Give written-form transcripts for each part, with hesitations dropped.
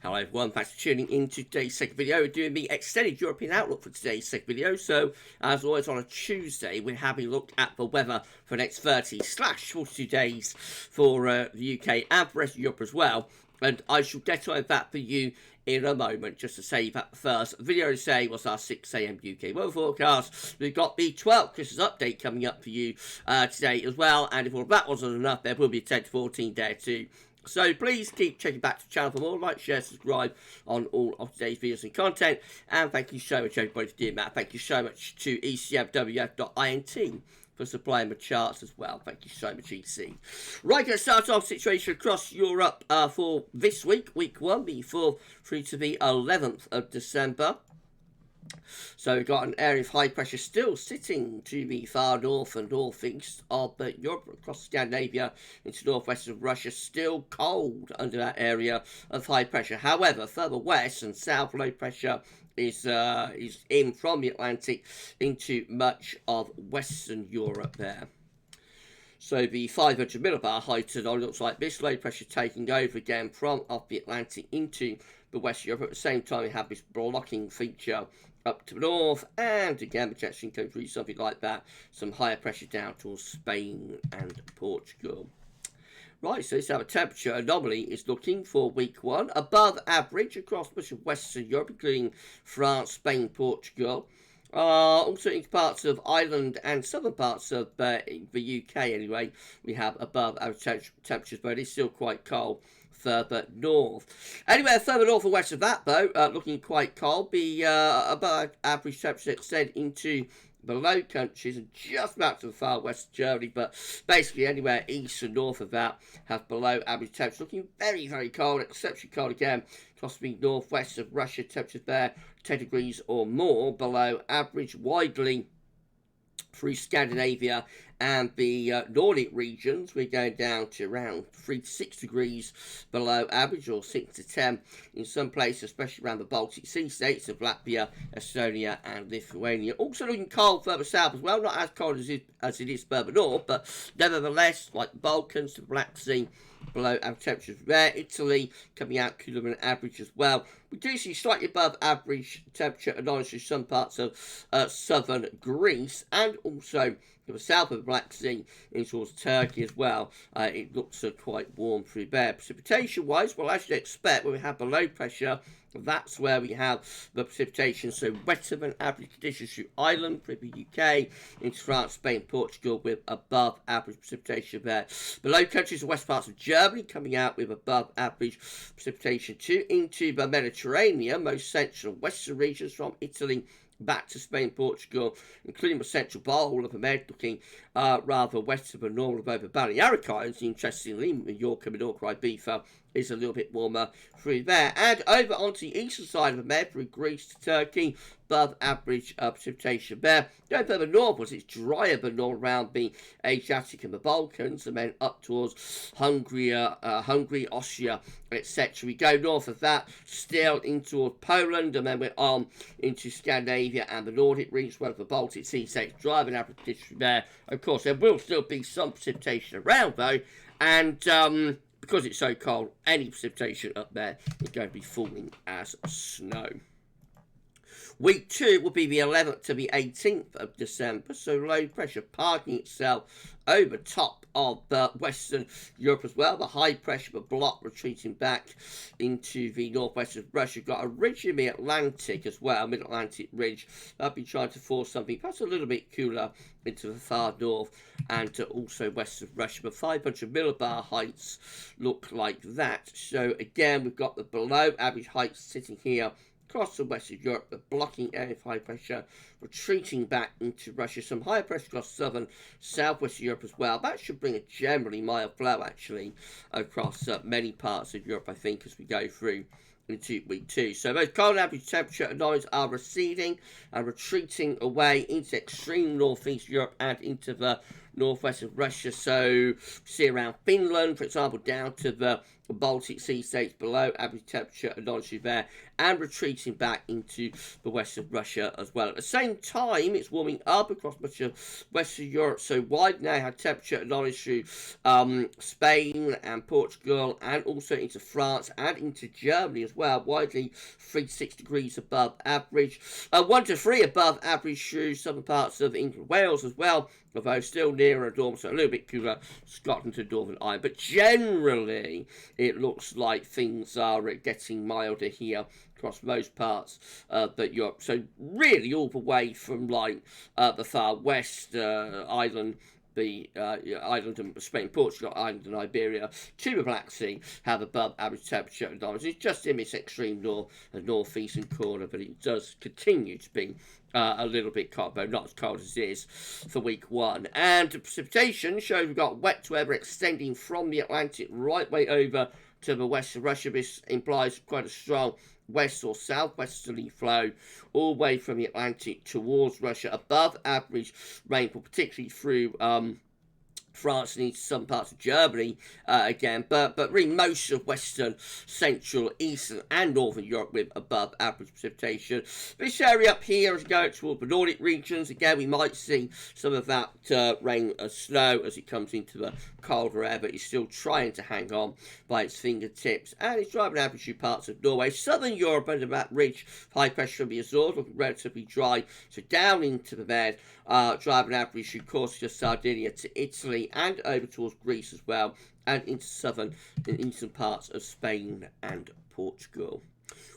Hello everyone, thanks for tuning in to today's second video. We're doing the extended European outlook for today's second video. So, as always on a Tuesday, we're having a look at the weather for the next 30/42 days for the UK and for the rest of Europe as well. And I shall get on that for you in a moment. Just to say that the first video today was our 6 AM UK weather forecast. We've got the 12th Christmas update coming up for you today as well. And if all of that wasn't enough, there will be a 10 to 14 there too. So please keep checking back to the channel for more. Like, share, subscribe on all of today's videos and content. And thank you so much everybody for doing that. Thank you so much to ecmwf.int for supplying the charts as well. Thank you so much, EC. Right, let's start off situation across Europe for this week, week 1, the 4th through to the 11th of December. So we've got an area of high pressure still sitting to the far north and northeast of Europe, across Scandinavia into northwest of Russia. Still cold under that area of high pressure. However, further west and south, low pressure is in from the Atlantic into much of Western Europe there. So the 500 millibar high tonight looks like this. Low pressure taking over again from off the Atlantic into the West Europe. At the same time, we have this blocking feature up to the north, and again, projection going through something like that. Some higher pressure down towards Spain and Portugal. Right, so this is how the temperature anomaly is looking for week 1. Above average across much of Western Europe, including France, Spain, Portugal. Also in parts of Ireland and southern parts of the UK anyway, we have above average temperatures, but it's still quite cold further north. Anywhere further north and west of that, though, looking quite cold. The above average temperatures extend into the Low Countries and just about to the far west of Germany, but basically anywhere east and north of that have below average temperatures. Looking very, very cold, exceptionally cold again across the northwest of Russia. Temperatures there 10 degrees or more below average, widely through Scandinavia and the Nordic regions. We're going down to around 3 to 6 degrees below average, or 6 to 10 in some places, especially around the Baltic Sea states of Latvia, Estonia and Lithuania. Also looking cold further south as well, not as cold as it is further north, but nevertheless, like the Balkans to the Black Sea, below average temperatures there. Italy coming out cooler than average as well. We do see slightly above average temperature anomalies in some parts of southern Greece, and also to the south of the Black Sea in towards Turkey as well. It looks quite warm through there. Precipitation wise, well, as you'd expect, when we have the low pressure, that's where we have the precipitation. So wetter than average conditions through Ireland, through the UK, into France, Spain, Portugal, with above average precipitation there. The low countries and west parts of Germany coming out with above average precipitation too. Into the Mediterranean, most central and western regions from Italy back to Spain, Portugal, including the central bowl of the Med, looking rather wetter than normal above the Balearic Islands. Interestingly, Mallorca, Menorca, Ibiza is a little bit warmer through there. And over onto the eastern side of the Med, through Greece to Turkey, above average precipitation there. Going further northwards, it's drier than normal around the Adriatic and the Balkans, and then up towards Hungary, Austria, etc. We go north of that, still into Poland, and then we're on into Scandinavia and the Nordic regions, where the Baltic Sea states driving average conditions there. Of course, there will still be some precipitation around, though, and because it's so cold, any precipitation up there is going to be falling as snow. Week 2 will be the 11th to the 18th of December, so low pressure parking itself over top of Western Europe as well. The high pressure, the block retreating back into the northwest of Russia. Got a ridge in the Atlantic as well, mid-Atlantic ridge. I'll be trying to force something perhaps a little bit cooler into the far north and also west of Russia. But 500 millibar heights look like that. So again, we've got the below average heights sitting here across the west of Europe, the blocking area of high pressure, retreating back into Russia. Some higher pressure across southern, southwest Europe as well. That should bring a generally mild flow, actually, across many parts of Europe, I think, as we go through into week 2. So those cold average temperature anomalies are receding and retreating away into extreme northeast Europe and into the northwest of Russia. So see around Finland, for example, down to the the Baltic Sea states below average temperature and knowledge there, and retreating back into the west of Russia as well. At the same time, it's warming up across much of Western Europe, so wide now had temperature and knowledge through Spain and Portugal, and also into France and into Germany as well, widely 3 to 6 degrees above average, 1 to 3 above average through southern parts of England, Wales as well, although still nearer Dorm, so a little bit cooler Scotland to Northern Ireland. But generally, it looks like things are getting milder here across most parts of Europe. So really all the way from like the far west, Ireland, the Ireland and Spain, Portugal, Ireland and Iberia, to the Black Sea, have above average temperature and knowledge. It's just in this extreme north and northeastern corner, but it does continue to be a little bit cold, but not as cold as it is for week 1. And the precipitation shows we've got wet weather extending from the Atlantic right way over to the west of Russia. This implies quite a strong west or southwesterly flow all the way from the Atlantic towards Russia, above average rainfall, particularly through France and into some parts of Germany again, but really most of Western, Central, Eastern and Northern Europe with above average precipitation. This area up here as we go toward the Nordic regions, again we might see some of that rain and snow as it comes into the colder air, but it's still trying to hang on by its fingertips, and it's driving average through parts of Norway. Southern Europe under that ridge, high pressure from the Azores, looking relatively dry, so down into the Med, driving average through Corsica, Sardinia to Italy, and over towards Greece as well, and into southern and eastern parts of Spain and Portugal.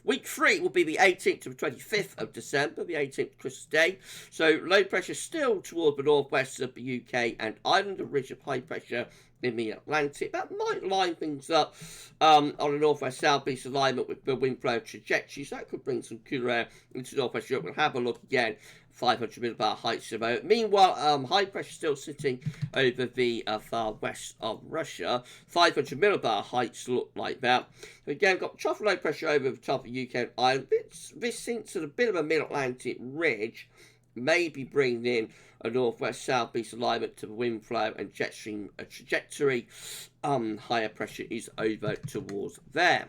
Week 3 will be the 18th to the 25th of December, the 18th Christmas Day. So low pressure still toward the northwest of the UK and Ireland, a ridge of high pressure in the Atlantic. That might line things up on a northwest-southeast alignment with the wind flow trajectory, so that could bring some cooler air into northwest Europe. We'll have a look again. 500 millibar heights about. Meanwhile, high pressure still sitting over the far west of Russia. 500 millibar heights look like that. Again, got trough low pressure over the top of UK and Ireland. This sinks at a bit of a mid-Atlantic ridge, maybe bringing in a northwest-southeast alignment to the wind flow and jet stream trajectory. Higher pressure is over towards there.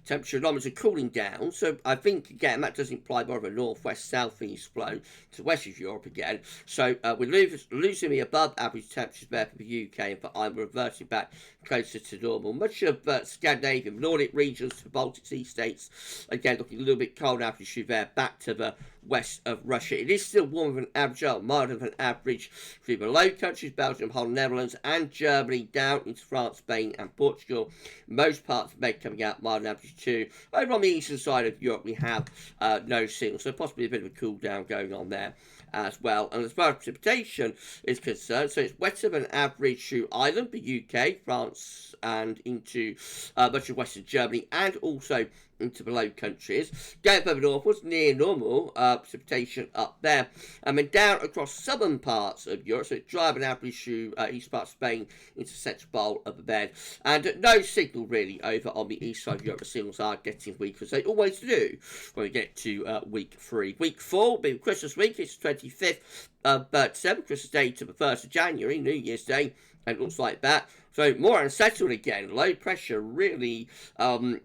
Temperature anomalies are cooling down, so I think again that does imply more of a northwest-southeast flow to west of Europe again. So we're losing the above average temperatures there for the UK, and for Ireland reverting back closer to normal. Much of Scandinavia, Nordic regions to the Baltic Sea states, again looking a little bit cold average through there, back to the west of Russia. It is still warmer than average, milder than average through the Low Countries, Belgium, Holland, Netherlands and Germany, down into France, Spain and Portugal. Most parts of Med coming out milder than average too. Over on the eastern side of Europe we have no signal, so possibly a bit of a cool down going on there as well. And as far as precipitation is concerned, so it's wetter than average through Ireland, the UK, France and into much of western Germany and also into the Low Countries. Going further northwards, near normal precipitation up there. And then down across southern parts of Europe, so it's driving average through east part of Spain into the central bowl of the bed. And no signal really over on the east side of Europe. The signals are getting weaker, as they always do when we get to week 3. Week 4 will be Christmas week. It's 25th of December, Christmas Day to the 1st of January, New Year's Day. And it looks like that. So more unsettled again. Low pressure really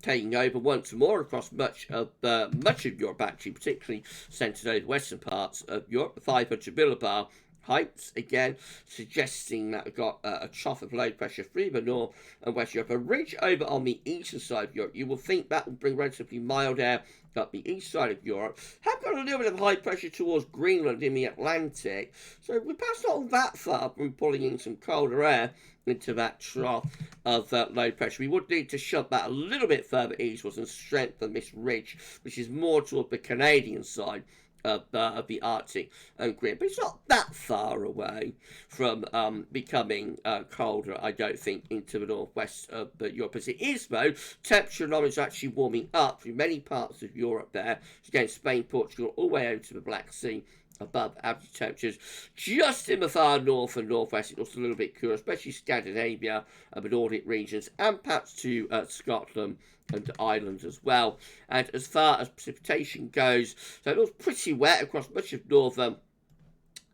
taking over once more across much of Europe, actually, particularly centred over western parts of Europe. 500 millibar heights again, suggesting that we've got a trough of low pressure through the north and west Europe. A ridge over on the eastern side of Europe. You will think that will bring relatively mild air up the east side of Europe. Have got a little bit of high pressure towards Greenland in the Atlantic, so we're perhaps not that far from pulling in some colder air into that trough of low pressure. We would need to shove that a little bit further eastwards and strengthen this ridge, which is more toward the Canadian side of the Arctic and Greenland, but it's not that far away from becoming colder, I don't think, into the northwest of Europe. As it is, though, temperature anomalies are actually warming up through many parts of Europe there. Again, Spain, Portugal, all the way over to the Black Sea, above average temperatures. Just in the far north and northwest, it looks a little bit cooler, especially Scandinavia and the Nordic regions, and perhaps to Scotland and Ireland as well. And as far as precipitation goes, so it looks pretty wet across much of northern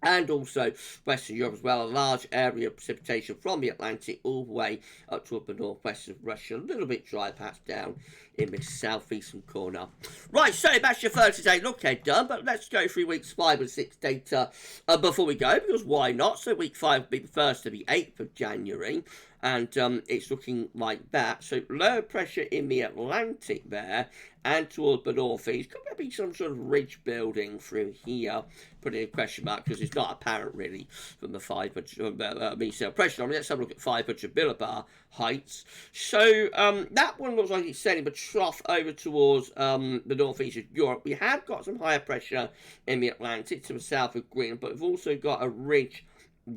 and also Western Europe as well. A large area of precipitation from the Atlantic all the way up toward the northwest of Russia. A little bit dry, perhaps down in the southeastern corner. Right, so that's your 30-day look ahead done, but let's go through weeks 5 and 6 data before we go, because why not? So week 5 will be the 1st to the 8th of January, and it's looking like that. So low pressure in the Atlantic there, and toward the northeast. Could be some sort of ridge building through here, putting a question mark, because it's not apparent really from the 500 mean pressure. Let's have a look at 500 millibar heights. So that one looks like it's sending the trough over towards the northeast of Europe. We have got some higher pressure in the Atlantic to the south of Greenland, but we've also got a ridge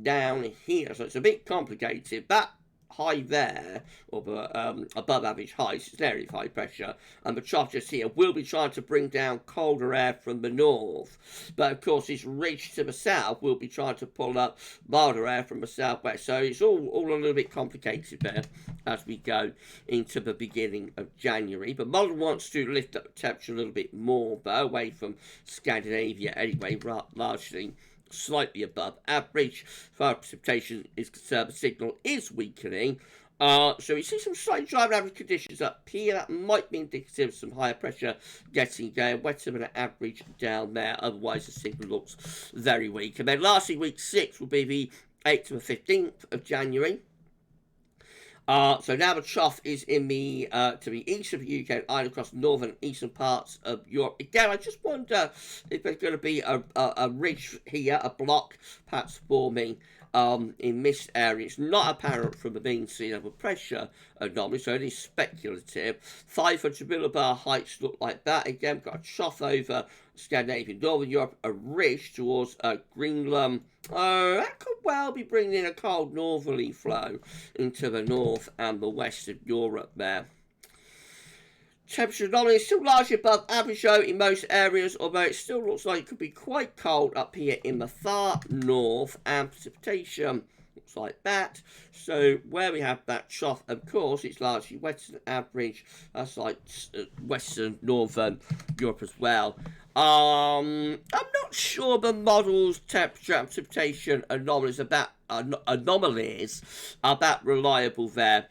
down here, so it's a bit complicated. That high there, or the above average height, it's an area of high pressure, and the trough just here will be trying to bring down colder air from the north, but of course this ridge to the south will be trying to pull up milder air from the southwest, so it's all a little bit complicated there as we go into the beginning of January. The model wants to lift up the temperature a little bit more, but away from Scandinavia anyway, largely slightly above average. As far as precipitation is concerned, the signal is weakening. So we see some slightly drier than average conditions up here. That might be indicative of some higher pressure getting going, wetter than average down there. Otherwise, the signal looks very weak. And then lastly, week 6 will be the 8th to the 15th of January. So now the trough is in the to the east of the UK and Ireland, across northern and eastern parts of Europe. Again, I just wonder if there's going to be a ridge here, a block perhaps forming in this area. It's not apparent from the mean sea level pressure anomaly, so it is speculative. 500 millibar heights look like that. Again, we've got a trough over Scandinavia, Northern Europe, a ridge towards Greenland. That could well be bringing in a cold northerly flow into the north and the west of Europe there. Temperature anomaly is still largely above average though in most areas, although it still looks like it could be quite cold up here in the far north, and precipitation looks like that. So where we have that trough, of course, it's largely wetter than average. That's like western, northern Europe as well. I'm not sure the model's temperature and precipitation anomalies are that reliable there.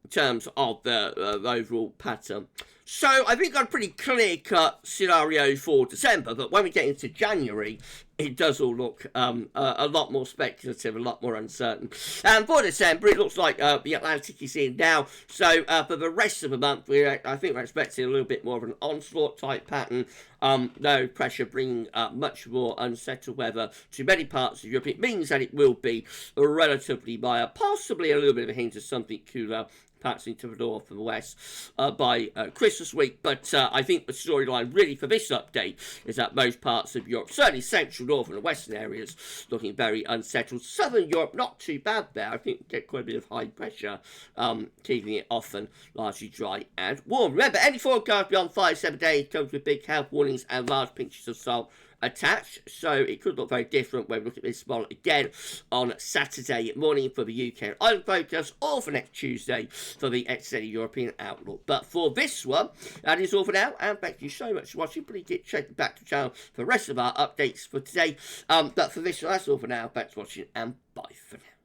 In terms of the overall pattern. So I think I've got a pretty clear-cut scenario for December, but when we get into January, it does all look a lot more speculative, a lot more uncertain. And for December, it looks like the Atlantic is in now. So for the rest of the month, I think we're expecting a little bit more of an onslaught-type pattern. No pressure bringing much more unsettled weather to many parts of Europe. It means that it will be relatively mild, possibly a little bit of a hint of something cooler, perhaps into the north and the west by Christmas week. But I think the storyline really for this update is that most parts of Europe, certainly central, northern and western areas, looking very unsettled. Southern Europe, not too bad there. I think we get quite a bit of high pressure, keeping it often largely dry and warm. Remember, any forecast beyond 5-7 days comes with big health warnings and large pinches of salt attached, so it could look very different when we look at this model again on Saturday morning for the UK and Ireland focus, or for next Tuesday for the extended European outlook. But for this one, that is all for now, and thank you so much for watching. Please get checking back to the channel for the rest of our updates for today. But for this one, that's all for now. Thanks for watching, and bye for now.